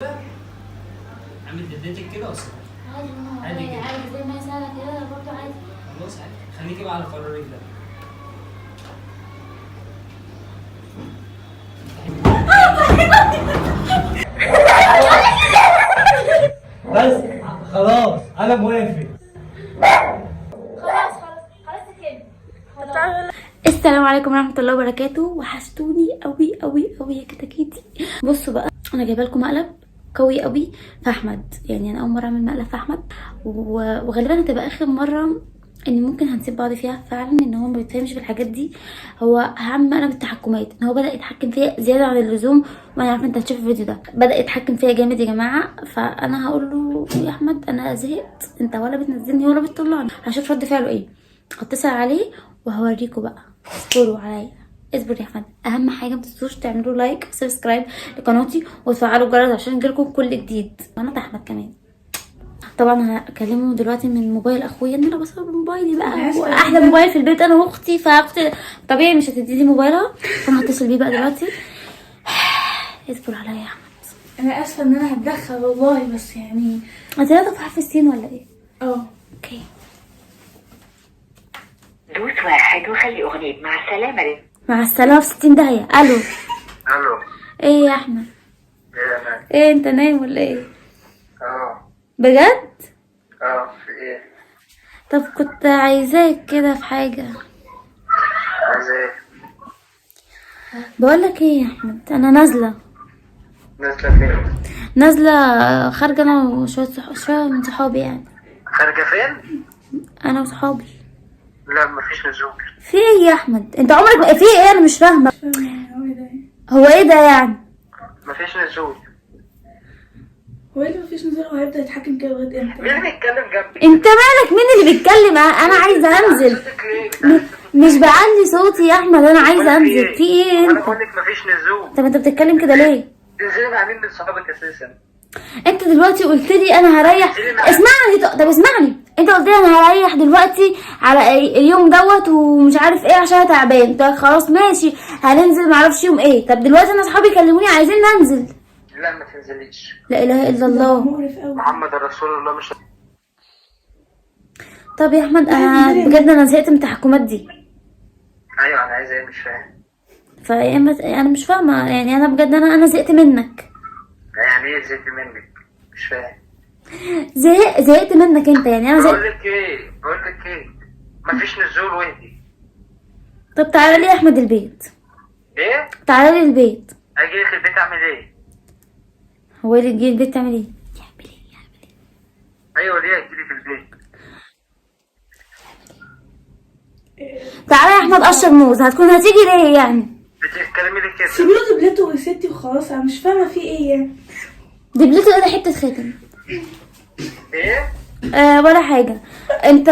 عامل ددتك كده ولا عادي عادي كده. عادي زي ما يسألك كده برضه عادي. خلاص عادي، خليكي بقى على قرارك ده. بس خلاص انا موافق. خلاص كده. السلام عليكم ورحمه الله وبركاته. وحشتوني قوي قوي قوي يا كتاكيتي. بصوا بقى، انا جايبه لكم مقلب قوي قوي في احمد. يعني انا اول مره اعمل مقلب في احمد، وغالبا هتبقى اخر مره ان ممكن هنسيب بعض فيها فعلا، ان هو ما بيتفهمش في الحاجات دي. هو هعمل مقلب التحكمات، ان هو بدا يتحكم فيا زياده عن اللزوم، وانا عارفه انت هتشوف الفيديو ده. بدا يتحكم فيا جامد يا جماعه. فانا هقول له يا احمد انا زهقت، انت ولا بتنزلني ولا بتطلعني. هشوف رد فعله ايه، هتصل عليه وهوريكم بقى. اصبروا عليا، اصبر يا احمد. اهم حاجه ما تنسوش تعملوا لايك وسبسكرايب لقناتي وتفعلوا الجرس عشان يجيلكم كل جديد. قناه احمد كمان. طبعا هكلمه دلوقتي من موبايل اخويا، ان انا بصور بموبايلي بقى، واحلى موبايل في البيت انا واختي. فاختي طبيعي مش هتديني موبايلها، فانا هتصل بيه بقى دلوقتي. اصبر عليا يا احمد. انا اسفه ان انا هتدخل والله، بس يعني انت لا في حرف السين ولا ايه؟ اوكي. دوس واحد وخلي أغنية مع السلامة مع السلامه في 60 داهيه. الو. الو. ايه يا احمد؟ ايه انا؟ ايه انت نايم ولا ايه؟ اه. بجد؟ في ايه؟ طب كنت عايزاك كده في حاجه. عايز ايه؟ بقولك ايه يا احمد، انا نازله نازلة فين؟ نازله خارجه انا وشويه شويه من صحابي يعني. خارجة فين؟ انا وصحابي. لا مفيش نزول. في ايه يا احمد؟ انت عمرك في ايه؟ انا مش فاهمه. هو ايه ده يعني؟ مفيش نزول. هو ايه اللي مفيش نزول؟ هو هيبدا يتحكم كده لغايه امتى؟ مين اللي بيتكلم جنبي؟ انت مالك؟ مين اللي بيتكلم؟ انا عايزه انزل. صوتك ليه؟ مش بعلي صوتي يا احمد، انا عايزه انزل. في ايه انا انت؟ بقول لك مفيش نزول. طب انت بتتكلم كده ليه؟ تنزلي مع مين من صحابك اساسا؟ انت دلوقتي قلت لي انا هريح. اسمعني طب اسمعني. انت قلت لي انا هريح دلوقتي على اليوم دوت ومش عارف ايه عشان انا تعبان. طب خلاص ماشي، هننزل معرفش يوم ايه. طب دلوقتي انا اصحابي كلموني عايزين ننزل. لا ما تنزليش. لا اله الا الله. مقرف قوي. محمد رسول الله مش. طب يا احمد انا بجد انا زهقت من التحكمات دي. ايوه انا عايز ايه؟ مش فاهم. انا مش فاهمه يعني. انا بجد انا زهقت منك. يعني ايه زهقت منك؟ مش فاهم. زهقت منك انت يعني. انا بقول زهقت. لك ايه؟ مفيش نزول واهدي. طب تعالى لي يا احمد البيت. ايه؟ تعالى لي البيت. اجي لك البيت اعمل ايه؟ هو اللي تجي البيت تعمل ايه؟ ايوه ليه اجي لك البيت؟ تعالى يا احمد قشر موز. هتيجي ليه يعني؟ بتتكلمي ليه كده؟ سيبي له دبلته يا ستي وخلاص. انا مش فاهمه في ايه يعني. دبلته ايه ده؟ حته خاتم. ايه؟ ولا حاجه. انت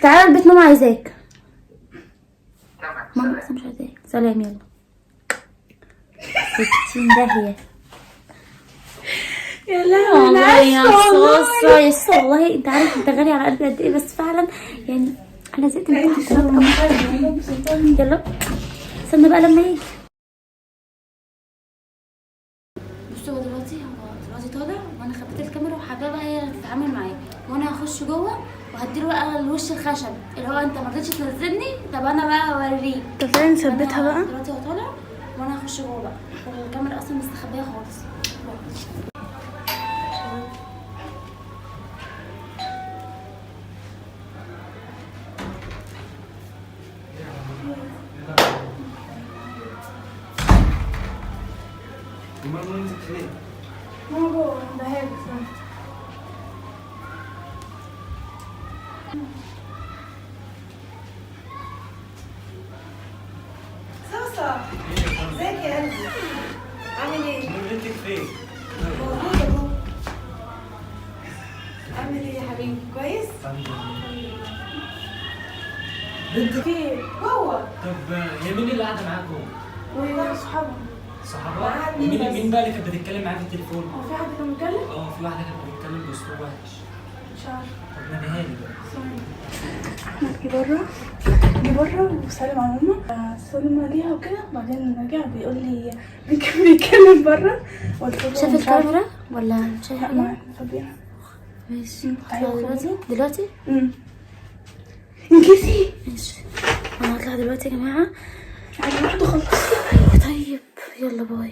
تعالى البيت، ماما عايزاك. تمام ماما سلام. مش عايزاك. سلام يلا. 60 داهيه. يا لهوي والله يا انا صوصه يا صوصه. والله انت عارف انت غالي على قلبي قد ايه، بس فعلا يعني انا زهقت من التحكمات قوي. يلا استنى بقى لما يجي. بصوا هو دلوقتي طالع، وانا خبيت الكاميرا وحابه بقى هي اللي تتعامل معاه. وانا هخش جوه وهديله بقى الوش الخشب اللي هو انت ما رضيتش تنزلني. طب انا بقى اوريك. طب تعالي نثبتها بقى. دلوقتي هو طالع وانا هخش جوه بقى. الكاميرا اصلا مستخبيه خالص. ماما جوه ده هيك. صوصة ازيك يا قلبي؟ عامل ايه؟ بنتك فين؟ موجود اهو. عامل ايه يا حبيبي؟ كويس؟ بنتك في جوه طب هي مين اللي قاعده معاك جوه؟ واصحابها. صحابها؟ مين بس؟ مين بقى اللي كانت بتتكلم معاك في التليفون؟ هو في حد كان بيتكلم؟ في واحده كانت بتتكلم باسلوب وحش. مش عارفه. طب ناديها لي بقى. احمد جه بره وسلم على ماما، سلم عليها وكده، بعدين رجع بيقول لي بيتكلم بره. قلت له شاف مش عارفة. الكاميرا ولا شايف لا ايه؟ ما فاضيين. ماشي. أيوة. دلوقتي انجزي. ماشي. انا هطلع دلوقتي يا جماعه. انا واحده خلصت. طيب يلا باي.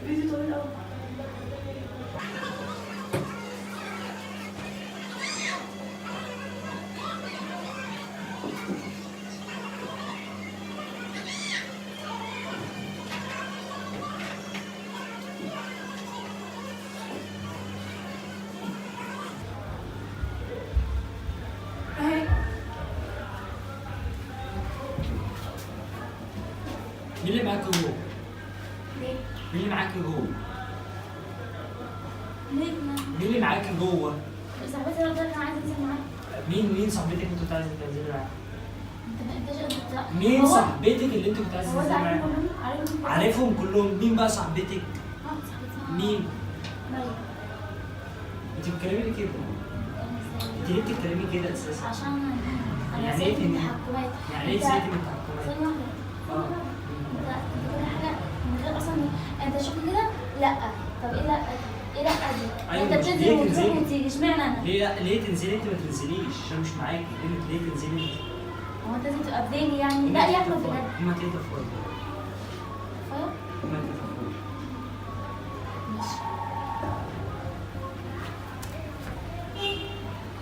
فيديو طويل قوي. مين اللي معاك جوه؟ ليه؟ مين اللي معاك جوه؟ ليه؟ مين اللي معاك جوه؟ صاحبتي اللي قلت لك انا عايزه انزل معاك. مين صاحبتك انت كنت عايزه تنزلي معاها؟ انت مين صاحبتك اللي انت كنت عايزه هو تنزلي معاها؟ عارفهم كلهم. مين بقى صاحبتك؟ مين؟ انت بتتكلمي ليه كده؟ انت ليه بتتكلمي كده اساسا؟ عشان انا يعني زهقت ايه من تنزلي؟ التحكمات. يعني ايه زهقتي من التحكمات؟ ثانية واحدة. اه. انت كل حاجة من غير اصلا انت شوف كده. لا طب ايه لا؟ ايه لا دي؟ أيوة، انت مش بتنزل ليه وتروح تنزلي؟ وتيجي، اشمعنى انا؟ ليه تنزلي انت ما تنزليش؟ عشان مش معاكي. ليه تنزلي انت؟ هو انت لازم تبقى في بالي يعني؟ لا يا احمد بجد. هما تيتا فوق. فاهم؟ هما تيتا فوق. ماشي.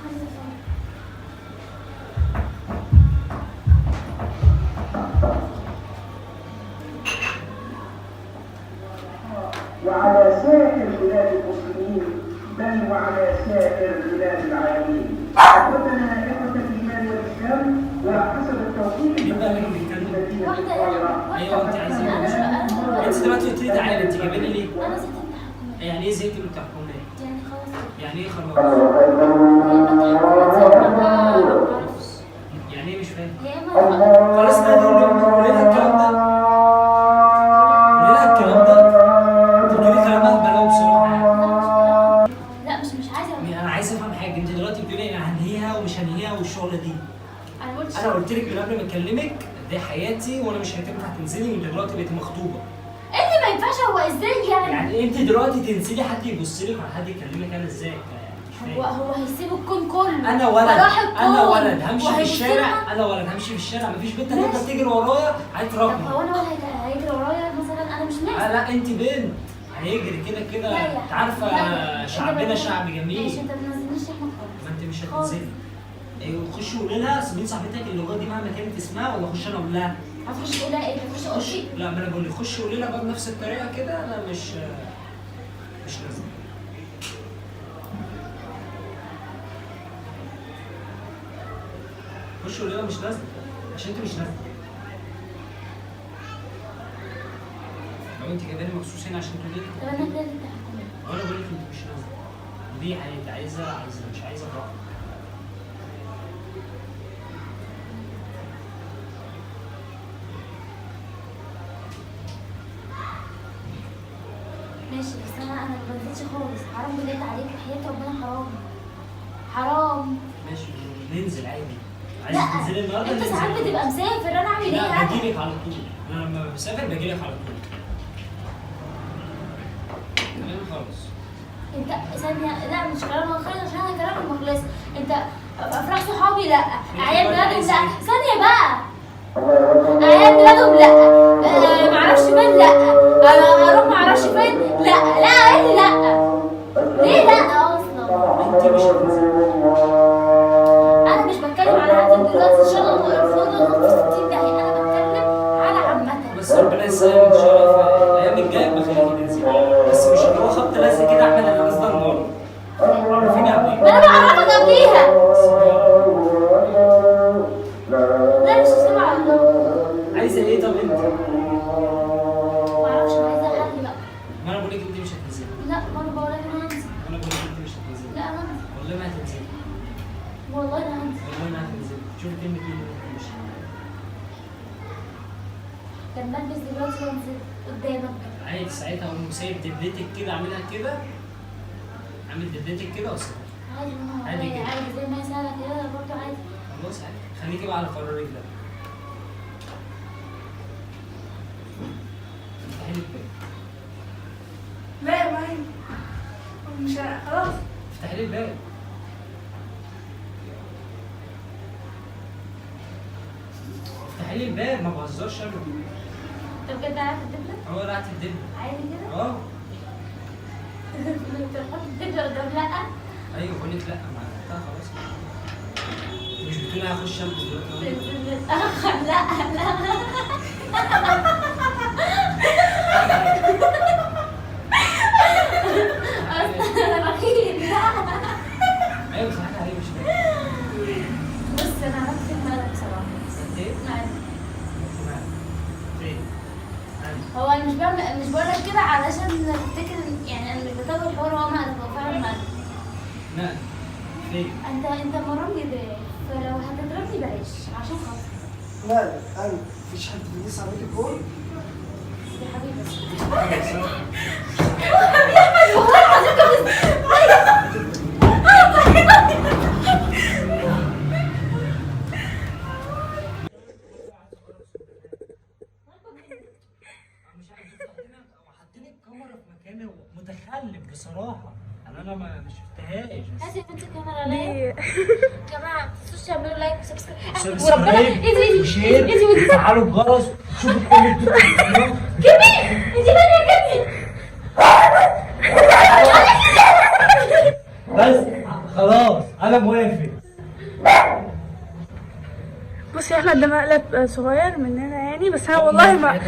عايزة افهم. وعلى سائر بلاد المسلمين بل وعلى سائر بلاد العالمين. أخوتنا إخوة الإيمان والإسلام وحسب التوفيق مين بقى اللي بيتكلم؟ المدينة الصغيرة. ايوه انت عايزه ايه؟ انت دلوقتي قلت لي تعالى. انت جايباني ليه؟ انا زهقت من التحكمات. يعني ايه زهقتي من التحكمات؟ يعني خلاص. يعني ايه خلاص؟ معرفش. يعني ايه مش فاهم؟ يا اما خلاص نادي قولي لها الكلام ده. قولي لها الكلام ده. انت بتقولي كلام اهبل بصراحه يعني. لا مش عايزه. انا عايز افهم حاجه. انت دلوقتي بتقولي انا هنهيها ومش هنهيها والشغله دي. انا قلت انا قلت لك من قبل ما اكلمك دي حياتي وانا مش هتنفع تنزلي وانت دلوقتي بقيتي مخطوبه. اللي ما ينفعش. هو ازاي يعني؟ يعني انت دلوقتي تنزلي حد يبص لك ولا حد يكلمك انا ازاي؟ مش فاهم. هو هيسيب الكون كله. انا ولد وراح الكون. انا ولد همشي في وهيبص الشارع. لها. انا ولد همشي في الشارع مفيش بنت ماشي. هتفضل تجري ورايا عايز طب تراقبني. هو انا ولا هيجري ورايا مثلا؟ انا مش ناس. لا انت بنت هيجري كده كده. لا يا انت عارفه لا. شعبنا انت شعب ماشي. جميل. انت ما تنزلنيش احنا ما انت مش خالص. هتنزلي. ايوه خشي قولي لها مين صاحبتك اللي جوه دي مهما كانت اسمها ولا اخش انا اقول لها؟ هتخش تقول لها ايه؟ هتخش تقول خش. لي لا ما انا بقول لك خشي قولي لها بقى بنفس الطريقه كده. انا مش لازم. خش قولي لها مش لازم عشان انت مش لازم. لو انت جايباني مخصوص هنا عشان تقولي لي طب انا كده ليه التحكمات؟ وانا بقول لك انت مش لازم. ودي حياتي عايزه مش عايزه براحتك. ماشي بس انا ما بنزلش خالص. حرام بجد عليك حياة ربنا. حرام. ماشي ننزل عادي. لا عايزه تنزلي النهارده انت ننزل. ساعات بتبقى مسافر. انا اعمل ايه لا يعني؟ بجيلك على طول. انا لما بسافر بجيلك على طول. تمام خالص. انت ثانية. لا مش كلام مخلص عشان انا كلامي مخلص. انت افراح صحابي لا. اعياد ميلادهم لا. ثانية بقى. اعياد ميلادهم لا. معرفش فين لا. اروح معرفش فين لا. لا ايه لا؟ ليه لا اصلا؟ انت مش هتنزلي. انا مش بتكلم على حد دلوقتي. ان شاء الله الفاضل 60 دقيقة. انا بتكلم على عامة. بس ربنا يسهل ان شاء الله في الايام الجايه بخليكي تنزلي. بس مش اللي هو خبط لازق كده احمد انا نازله النهارده. عارفين يعني ما انا بعرفك قبليها. هتنزلي. لا برضه بقول لك انا هنزل. انا بقول لك انت مش هتنزلي. لا انا هنزل. والله ما هتنزلي. والله انا هنزل. والله ما هتنزلي. شوفي كلمة مين اللي هتمشي. لما البس دلوقتي وانزل قدامك. عادي ساعتها اقوم سايب دبلتك كده، اعملها كده، اعمل دبلتك كده واسيبها. عادي ما هو عادي جدا. عادي زي ما يسألك كده برضه عادي. خلاص عادي، خليكي بقى على قرارك ده. افتحي لي الباب. لا يا معي مش خلاص. افتحي لي الباب. افتحي لي الباب، ما بهزرش انا. انت بجد عارف الدبلة؟ هو رقعت الدب. عادي كده؟ اه انت بتحط الدبلة قدام لا؟ ايوه بقول لك لا، ما عرفتها خلاص. مش بتقولي هخش البس دلوقتي؟ اتأخر لا لا. انا بخيل لا. ايوه بس حاجه عليه مش فاهم. بص انا عملت فيك مقلب بصراحة. انت ايه؟ فين؟ هو انا مش بقول لك كده علشان تفتكر يعني انا مش بتابع الحوار، هو مقلب هو فعلا مقلب. لا فين؟ انت مرمي بيه، فلو هتضربني بلاش عشان خاطر. لا لا انا مفيش حد بيقيس عليك الجول. يا حبيبي حاطين الكاميرا في مكان متخلف بصراحه. انا ما شفتهاش. هاتي يا بنتي الكاميرا ليه؟ يا جماعه ما تنسوش تعملوا لايك وسبسكرايب. سبسكرايب وشير وفعلوا الجرس. شوفوا كل الفيديو. كمي انت فين يا كمي؟ بس خلاص انا موافق. بصي احنا ده مقلب صغير مننا يعني، بس انا والله ما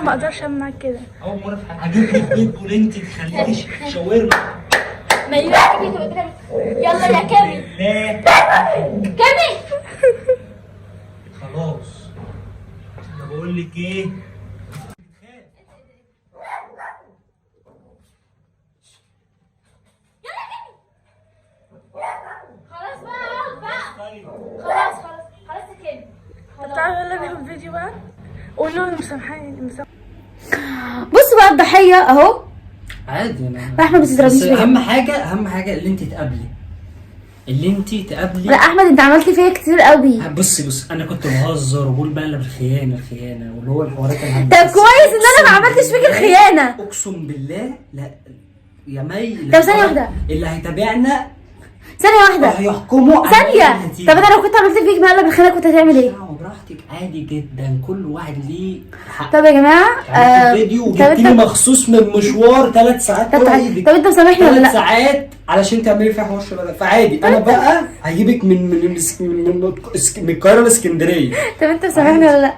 اقدرش اعمل معاك كده. اول مره في حياتي هجيب لك بيت بولنت تخليكي شاورما. ما يلاقي كده قدامك. يلا يا كمي. لا كمي خلاص انا بقول لك ايه. خلاص بقى اقعد بقى. خلاص يا كمي. طب تعالوا يلا ناخد فيديو بقى. قولوا له مسامحاني. بصوا بقى الضحيه اهو. عادي انا احمد ما تضربنيش بس فيا. اهم حاجه اللي انت تقابلي. لا احمد انت عملت فيا كتير قوي. بصي انا كنت بهزر وبقول بقى الخيانه واللي هو الحوارات طب كويس ان انا ما عملتش فيك الخيانه. اقسم بالله لا يا مي. طب ثانيه واحده. اللي هيتابعنا ثانيه واحده. هيحكموا ثانيه. طب انا لو كنت عملت فيك مقلب الخيانه كنت هتعمل ايه؟ براحتك عادي جدا، كل واحد ليه حق. طب يا جماعه عملت فيديو وجبتيني مخصوص من مشوار 3 ساعات. طب انت مسامحني ولا 3 لا؟ ساعات علشان تعملي فيها حوار شبه ده، فعادي انا بقى هجيبك من القاهره لاسكندريه. طب انت مسامحني ولا لا؟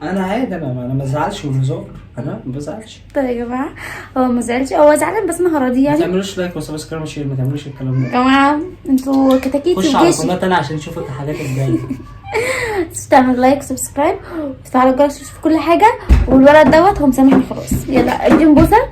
انا عادي، انا ما بزعلش من الهزار، انا ما بزعلش. طب يا جماعه هو ما زعلش، هو زعلان بس انا هراضيه ما يعني. تعملوش لايك وسبسكرايب وشير، ما تعملوش الكلام ده. يا جماعه انتوا كتاكيت خش على وجيش. قناه انا عشان تشوفوا الحاجات الجايه. تعمل لايك وسبسكرايب وتفعلوا الجرس تشوفوا كل حاجه، والولد دوت هو مسامحني خلاص. يلا اديهم بوسه.